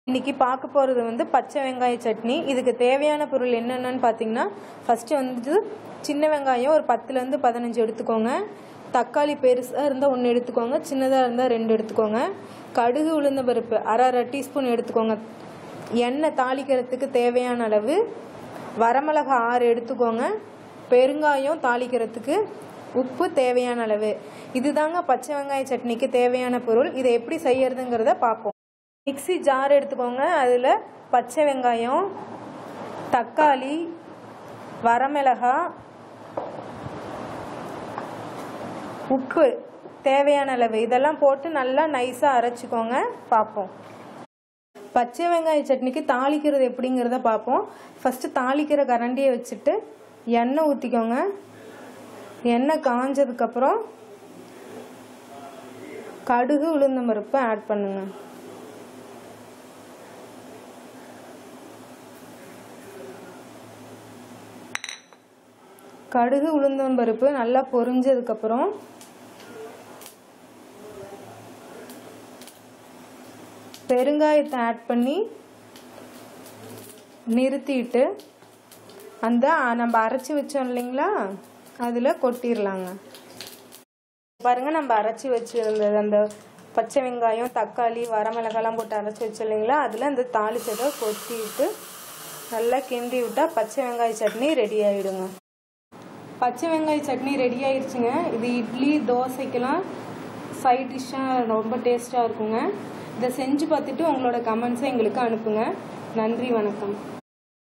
இன்னைக்கு பார்க்க போகிறது வந்து பச்சை வெங்காய சட்னி. இதுக்கு தேவையான பொருள் என்னென்னு பார்த்தீங்கன்னா, ஃபஸ்ட்டு வந்து சின்ன வெங்காயம் ஒரு 10லேருந்து 15 எடுத்துக்கோங்க. தக்காளி பெருசாக இருந்தால் 1 எடுத்துக்கோங்க, சின்னதாக இருந்தால் 2 எடுத்துக்கோங்க. கடுகு உளுந்தம் பருப்பு அரை டீஸ்பூன் எடுத்துக்கோங்க. எண்ணெய் தாளிக்கிறதுக்கு தேவையான அளவு. வரமிளகா 6 எடுத்துக்கோங்க. பெருங்காயம் தாளிக்கிறதுக்கு, உப்பு தேவையான அளவு. இதுதாங்க பச்சை வெங்காய சட்னிக்கு தேவையான பொருள். இதை எப்படி செய்யறதுங்கிறத பார்ப்போம். மிக்ஸி ஜார் எடுத்துக்கோங்க. அதில் பச்சை வெங்காயம், தக்காளி, வரமிளகா, உப்பு தேவையான அளவு இதெல்லாம் போட்டு நல்லா நைஸாக அரைச்சிக்கோங்க. பார்ப்போம். பச்சை வெங்காய சட்னிக்கு தாளிக்கிறது எப்படிங்கிறத பார்ப்போம். ஃபஸ்ட்டு தாளிக்கிற கரண்டியை வச்சுட்டு எண்ணெய் ஊற்றிக்கோங்க. எண்ணெய் காஞ்சதுக்கப்புறம் கடுகு உளுந்தம் பருப்பு ஆட் பண்ணுங்க. கடுகு உளுந்தம் பருப்பு நல்லா பொரிஞ்சதுக்கப்புறம் பெருங்காயத்தை ஆட் பண்ணி நிறுத்திட்டு அந்த நம்ம அரைச்சி வச்சோம் இல்லைங்களா, அதில் கொட்டிடலாங்க. பாருங்கள், நம்ம அரைச்சி வச்சுருந்தது அந்த பச்சை வெங்காயம், தக்காளி, வரமிளகாலாம் போட்டு அரைச்சி வச்சோம் இல்லைங்களா, அதில் அந்த தாளிச்சதை கொட்டிட்டு நல்லா கிண்டி விட்டால் பச்சை வெங்காய சட்னி ரெடி ஆகிடுங்க. பச்சை வெங்காய சட்னி ரெடி ஆயிடுச்சுங்க. இது இட்லி, தோசைக்கெல்லாம் சைட் டிஷ்ஷாக ரொம்ப டேஸ்ட்டாக இருக்குங்க. இதை செஞ்சு பார்த்துட்டு உங்களோட கமெண்ட்ஸை எங்களுக்கு அனுப்புங்க. நன்றி, வணக்கம்.